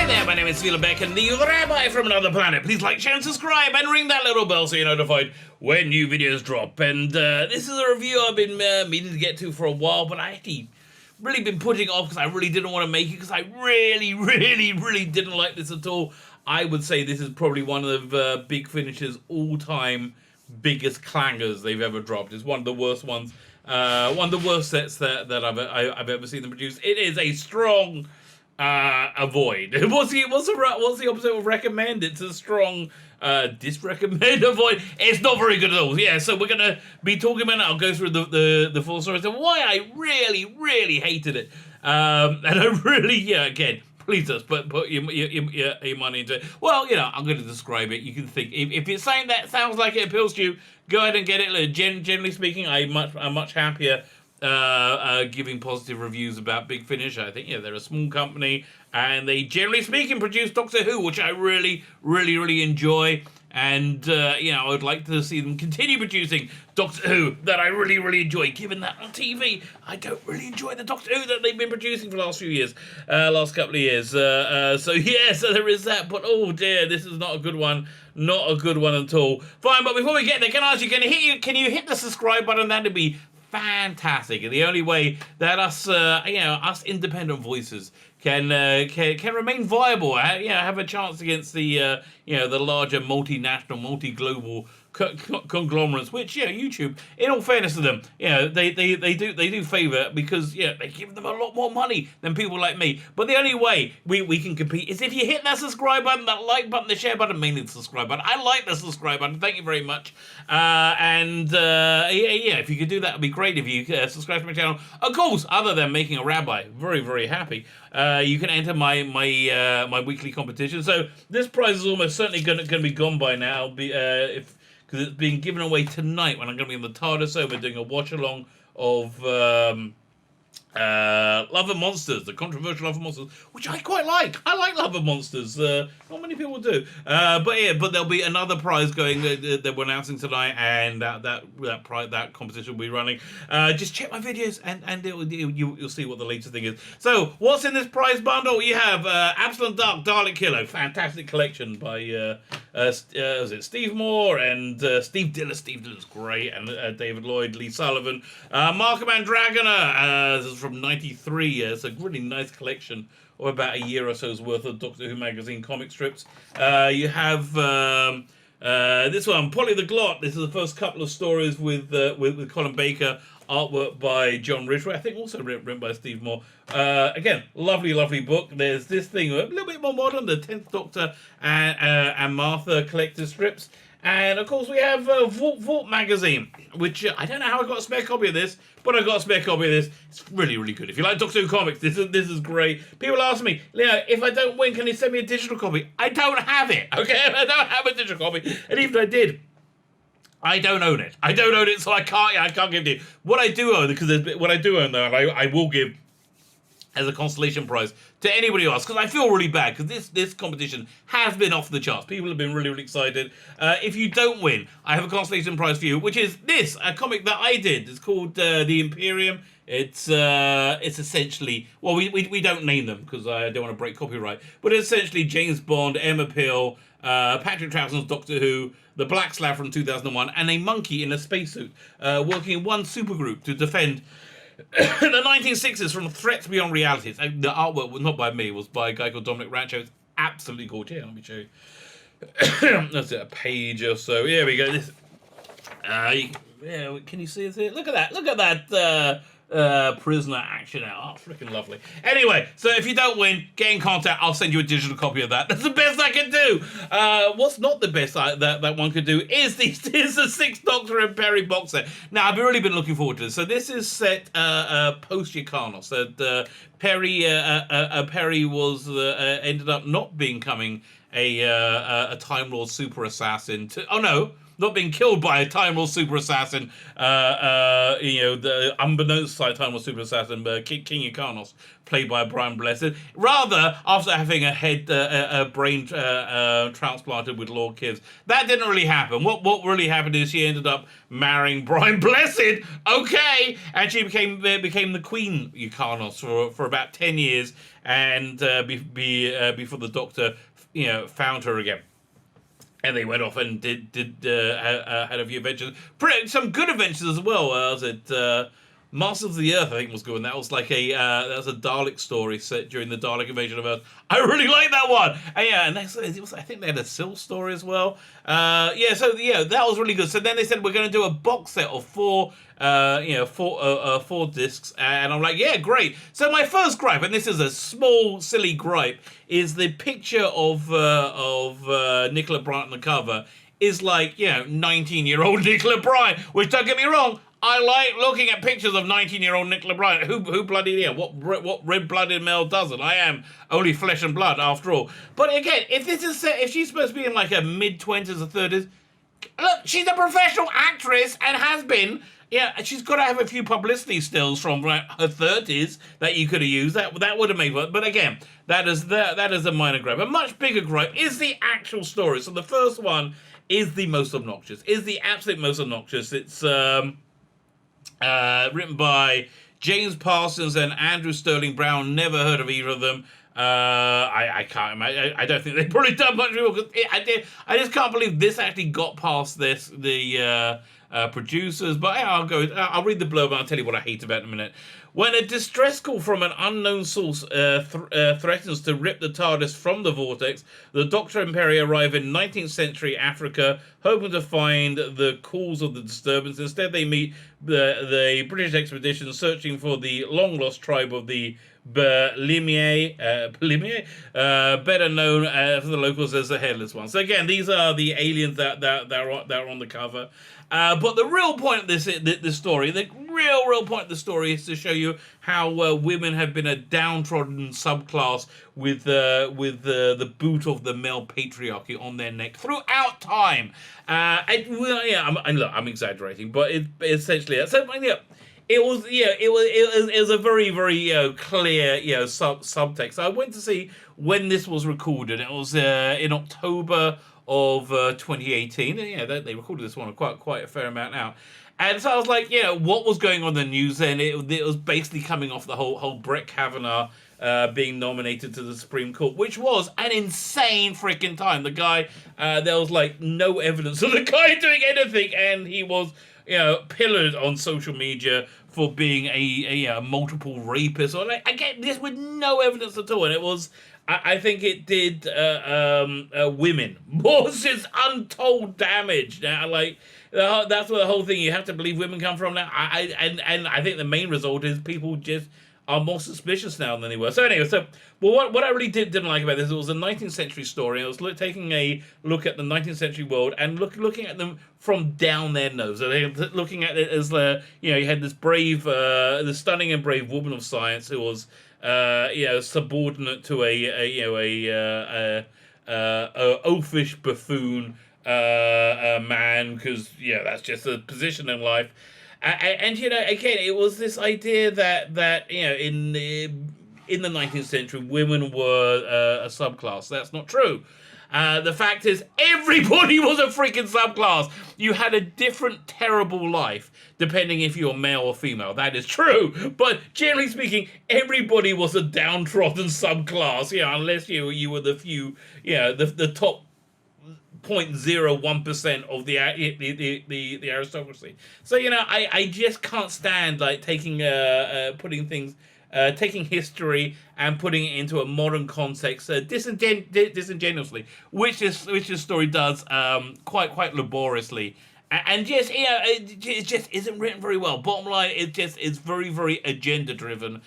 Hi there, my name is Beck and the Rabbi from another planet. Please like, share and subscribe and ring that little bell so you're notified when new videos drop. And this is a review I've been meaning to get to for a while, but I actually really been putting it off because I really didn't want to make it because I really didn't like this at all. I would say this is probably one of Big Finish's all-time biggest clangers they've ever dropped. It's one of the worst ones, one of the worst sets that I've ever seen them produce. It is a strong avoid. What's the opposite of recommend? It's a strong disrecommend. Avoid. It's not very good at all. Yeah, so we're gonna be talking about it. I'll go through the full story of why I really hated it. And I really, again, please just put your money into it. Well, I'm going to describe it. You can think if it's something that sounds like it appeals to you, go ahead and get it. Generally speaking, I'm much happier giving positive reviews about Big Finish. I think they're a small company, and they generally speaking produce Doctor Who, which I really enjoy. And I would like to see them continue producing Doctor Who that I really enjoy. Given that on TV, I don't really enjoy the Doctor Who that they've been producing for the last few years, last couple of years. So there is that. But oh dear, this is not a good one. Not a good one at all. Fine, but before we get there, can I ask you, can you hit the subscribe button? That'd be fantastic. And the only way that us independent voices can remain viable, have a chance against the the larger multinational, multi-global conglomerates, which YouTube, in all fairness to them, they do favour because they give them a lot more money than people like me. But the only way we can compete is if you hit that subscribe button, that like button, the share button, mainly the subscribe button. I like the subscribe button. Thank you very much. If you could do that, it'd be great. If you subscribe to my channel, of course, other than making a rabbi very happy, you can enter my weekly competition. So this prize is almost certainly going to be gone by now. Because it's being given away tonight when I'm going to be in the TARDIS over doing a watch along of Love and Monsters, the controversial Love and Monsters, which I quite like. I like Love and Monsters. Not many people do. But there'll be another prize going that we're announcing tonight, and that competition will be running. Just check my videos, and you'll see what the latest thing is. So, what's in this prize bundle? You have Abslom, Daak, Dalek Kilo, fantastic collection by was it Steve Moore and Steve Diller. Steve Diller's great, and David Lloyd, Lee Sullivan, Mark of Mandragona. This is from '93. It's a really nice collection of about a year or so's worth of Doctor Who magazine comic strips. You have this one, Polly the Glot. This is the first couple of stories with Colin Baker, artwork by John Ridgway, I think also written by Steve Moore. Again, lovely book. There's this thing, a little bit more modern, the 10th Doctor and Martha collector strips. And of course we have Vworp Vworp magazine, which I don't know how I got a spare copy of this, but I got a spare copy of this. It's really good. If you like Doctor Who comics, this is great. People ask me, Leo, if I don't win, can you send me a digital copy? I don't have it, okay? I don't have a digital copy. And even if I did, I don't own it. So I can't give it to you. What I do own, though, and I will give as a consolation prize to anybody else, because I feel really bad, because this competition has been off the charts. People have been really excited. If you don't win, I have a consolation prize for you, which is a comic that I did. It's called The Imperium. It's essentially, well, we don't name them because I don't want to break copyright, but it's essentially James Bond, Emma Peel, Patrick Troughton's Doctor Who, the Black Slab from 2001, and a monkey in a spacesuit working in one supergroup to defend the 1960s from threats beyond reality. The artwork was not by me, it was by a guy called Dominic Rancho. It's absolutely gorgeous. Let me show you. That's it, a page or so. Here we go. This, can you see it here? Look at that prisoner action out. Oh, freaking lovely. Anyway, so if you don't win, get in contact. I'll send you a digital copy of that. That's the best I can do. What's not the best that one could do is the 6th Doctor and Peri box set. Now, I've really been looking forward to this. So this is set post-Yakanos. So Peri was ended up not becoming a Time Lord super assassin. Oh no, not being killed by a Time Lord super assassin, the unbeknownst to Time Lord super assassin, King Ikanos, played by Brian Blessed. Rather, after having a brain transplanted with Lord Kivs. That didn't really happen. What really happened is she ended up marrying Brian Blessed, okay, and she became the Queen Ikanos for about 10 years, and before the Doctor, found her again. And they went off and had a few adventures. Some good adventures as well. Was it Masters of the Earth? I think was good. And that was like that was a Dalek story set during the Dalek invasion of Earth. I really like that one. And I think they had a Syl story as well. So that was really good. So then they said we're going to do a box set of four discs, and I'm like, yeah, great. So my first gripe, and this is a small, silly gripe, is the picture of Nicola Bryant on the cover is like 19-year-old Nicola Bryant. Which, don't get me wrong, I like looking at pictures of 19-year-old Nicola Bryant. Who bloody what red-blooded male doesn't? I am only flesh and blood after all. But again, if she's supposed to be in like her mid-20s or 30s, look, she's a professional actress and has been. Yeah, she's got to have a few publicity stills from her 30s that you could have used. That would have made work. But again, that is a minor gripe. A much bigger gripe is the actual story. So the first one is the most obnoxious. Is the absolute most obnoxious. It's written by James Parsons and Andrew Sterling Brown. Never heard of either of them. I can't imagine. I don't think they've probably done much more. I just can't believe this actually got past the producers. But I'll read the blurb and I'll tell you what I hate about it in a minute. When a distress call from an unknown source threatens to rip the TARDIS from the vortex, the Doctor and Peri arrive in 19th century Africa, hoping to find the cause of the disturbance. Instead, they meet the British expedition searching for the long-lost tribe of the Belimier, better known for the locals as the Headless Ones. So again, these are the aliens that are on the cover. But the real point of this story, the real point of the story is to show you how women have been a downtrodden subclass with the boot of the male patriarchy on their neck throughout time. I'm exaggerating, but it essentially so yeah. It was a very, very clear subtext. I went to see when this was recorded. It was in October of 2018. And, they recorded this one quite a fair amount now. And so I was like, what was going on in the news then? It was basically coming off the whole Brett Kavanaugh being nominated to the Supreme Court, which was an insane freaking time. The guy, there was like no evidence of the guy doing anything, and he was pillared on social media for being a multiple rapist, or again, this with no evidence at all. And it was, I think it did women more just untold damage. Now, that's where the whole thing, you have to believe women come from now. And I think the main result is people just are more suspicious now than they were. So anyway, what I really didn't like about this, it was a 19th century story. I was taking a look at the 19th century world and looking at them from down their nose. So they looking at it as you had this brave, this stunning and brave woman of science who was subordinate to a oafish buffoon man, because that's just a position in life. And again, it was this idea that in the 19th century, women were a subclass. That's not true. The fact is, everybody was a freaking subclass. You had a different terrible life, depending if you're male or female. That is true. But generally speaking, everybody was a downtrodden subclass. Unless you were the few, the top 0.01% of the aristocracy. So I just can't stand taking taking history and putting it into a modern context disingenuously, which this story does quite laboriously, and just it just isn't written very well. Bottom line, it just is very, very agenda driven.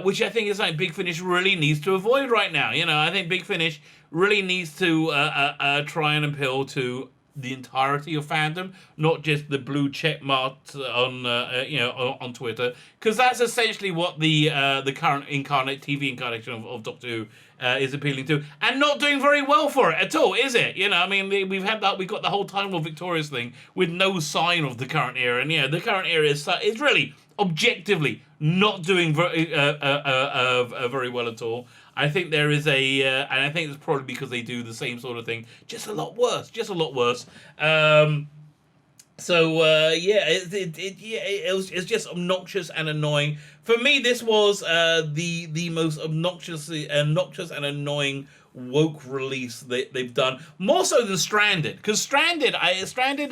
Which I think is Big Finish really needs to avoid right now. I think Big Finish really needs to try and appeal to the entirety of fandom, not just the blue check marks on Twitter, because that's essentially what the current TV incarnation of Doctor Who is appealing to, and not doing very well for it at all, is it? I mean, we've got the whole Time Lord Victorious thing with no sign of the current era, and the current era is really objectively not doing very well at all. I think there is and I think it's probably because they do the same sort of thing, just a lot worse. It's just obnoxious and annoying. For me, this was the most obnoxious and annoying woke release they've done, more so than Stranded, because Stranded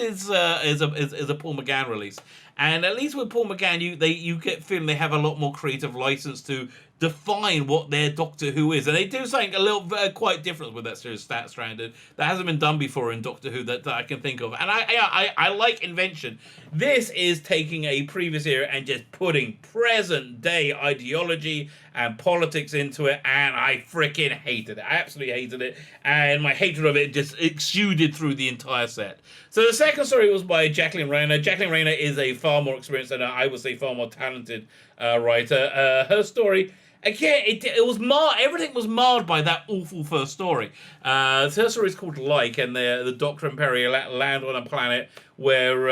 is a Paul McGann release, and at least with Paul McGann, you get feeling they have a lot more creative license to define what their Doctor Who is, and they do something a little quite different with that series, Stranded, that hasn't been done before in Doctor Who that I can think of, and I like invention. This is taking a previous era and just putting present day ideology and politics into it, and I freaking hated it. I absolutely hated it, and my hatred of it just exuded through the entire set. So the second story was by Jacqueline Rayner. Jacqueline Rayner is a far more experienced and I would say far more talented writer. Her story, again, it was marred. Everything was marred by that awful first story. So her story is called Like, and the Doctor and Peri land on a planet where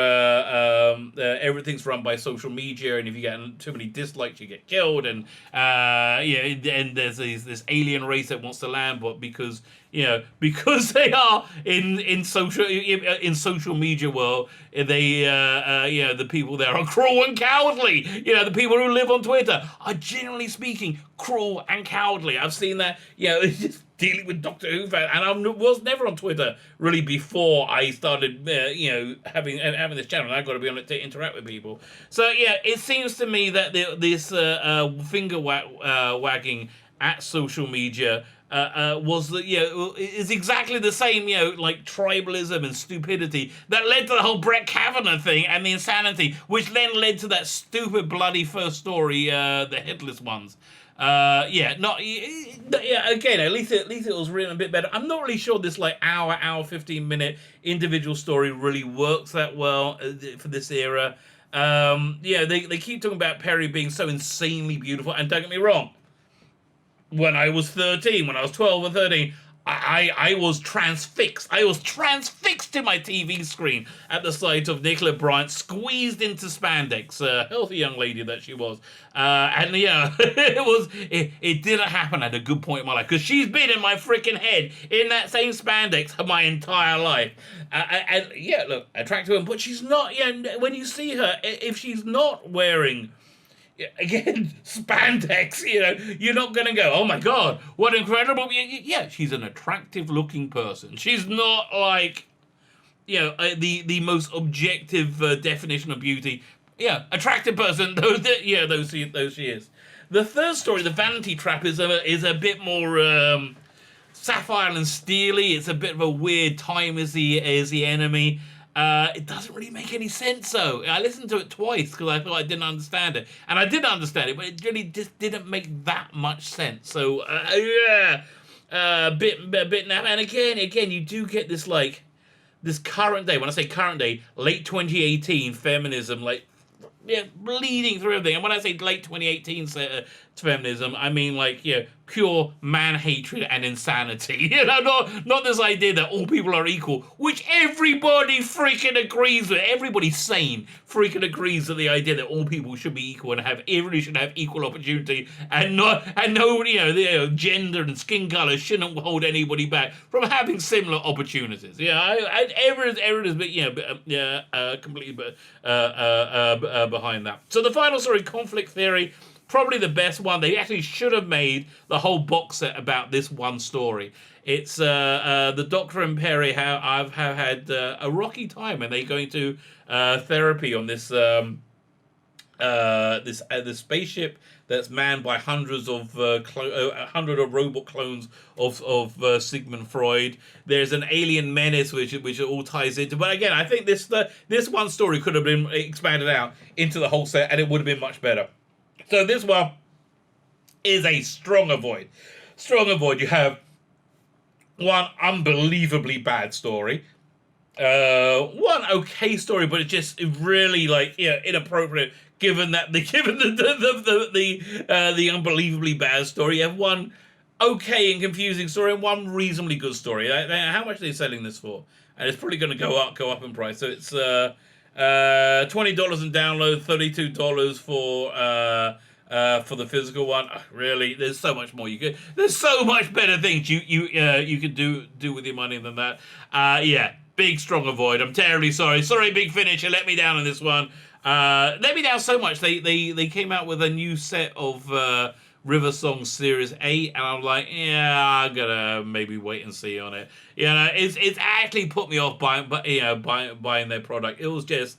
everything's run by social media, and if you get too many dislikes, you get killed. And and there's this alien race that wants to land, but because they are in social media world, they the people there are cruel and cowardly. The people who live on Twitter are, generally speaking, cruel and cowardly. I've seen that. It's just dealing with Doctor Who fans, and I was never on Twitter really before I started having this channel, and I've got to be on it to interact with people. So it seems to me that this finger wagging at social media is exactly the same, like tribalism and stupidity that led to the whole Brett Kavanaugh thing and the insanity, which then led to that stupid bloody first story, the Headless Ones. Again, at least it was written a bit better. I'm not really sure this hour 15-minute individual story really works that well for this era. They keep talking about Peri being so insanely beautiful, and don't get me wrong, when I was 12 or 13, I was transfixed. I was transfixed to my TV screen at the sight of Nicola Bryant squeezed into spandex, a healthy young lady that she was. It didn't happen at a good point in my life, because she's been in my freaking head in that same spandex my entire life. Look, attractive woman, but she's not. When you see her, if she's not wearing, again, spandex, you're not going to go, oh my God, what incredible. Yeah, she's an attractive looking person. She's not like, the most objective definition of beauty. Yeah, attractive person, those she is. The third story, The Vanity Trap, is a bit more sapphire and steely. It's a bit of a weird time as the enemy. It doesn't really make any sense, though. I listened to it twice because I thought I didn't understand it. And I did understand it, but it really just didn't make that much sense. So, bit now. And again, you do get this, this current day, when I say current day, late 2018 feminism, bleeding through everything. And when I say late 2018 feminism, I mean pure man hatred and insanity. Not this idea that all people are equal, which everybody freaking agrees with. Everybody sane freaking agrees with the idea that all people should be equal and everybody should have equal opportunity, and nobody, gender and skin color shouldn't hold anybody back from having similar opportunities. Everyone is completely behind that. So the final story, Conflict Theory, probably the best one. They actually should have made the whole box set about this one story. It's the Doctor and Peri have had a rocky time, and they're going to therapy on this this spaceship that's manned by hundreds of robot clones of Sigmund Freud. There's an alien menace which it all ties into. But again, I think this one story could have been expanded out into the whole set, and it would have been much better. So this one is a strong avoid. Strong avoid. You have one unbelievably bad story. One okay story, but it's just really like inappropriate. Given the unbelievably bad story, you have one okay and confusing story and one reasonably good story. How much are they selling this for? And it's probably going to go up in price. So it's $20 in download, $32 for the physical one. Really, there's so much more you could. There's so much better things you could do with your money than that. Yeah, big strong avoid. I'm terribly sorry. Sorry, Big Finish, you let me down on this one. Let me down so much. They came out with a new set of River Song Series 8, and I'm like, yeah, I'm gonna maybe wait and see on it. It's actually put me off buying their product. It was just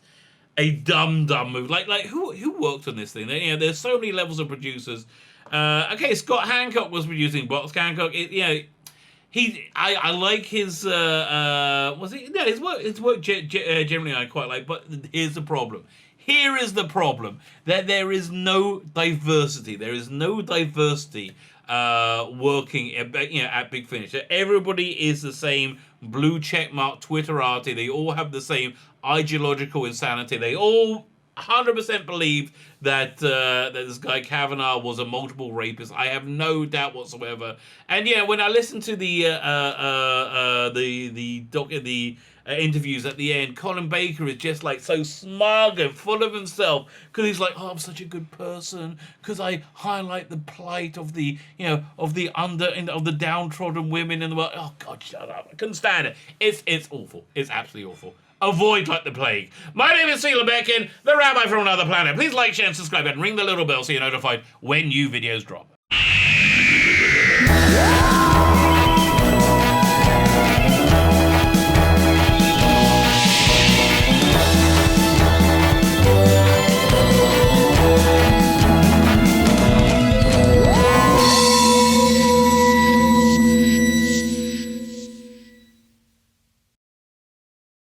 a dumb move. Like who worked on this thing? There's so many levels of producers. Okay, Scott Hancock was producing Box Hancock. I like his his work generally I quite like, but here's the problem. Here is the problem, that there is no diversity. There is no diversity working at Big Finish. Everybody is the same blue checkmark Twitterati. They all have the same ideological insanity. They all 100% believe that this guy Kavanaugh was a multiple rapist. I have no doubt whatsoever. And when I listen to the interviews at the end, Colin Baker is just like so smug and full of himself because he's like, oh, I'm such a good person because I highlight the plight of the of the downtrodden women in the world. Oh God, shut up! I couldn't stand it. It's awful. It's absolutely awful. Avoid like the plague. My name is Sheila Beckin, the Rabbi from another planet. Please like, share, and subscribe, and ring the little bell so you're notified when new videos drop.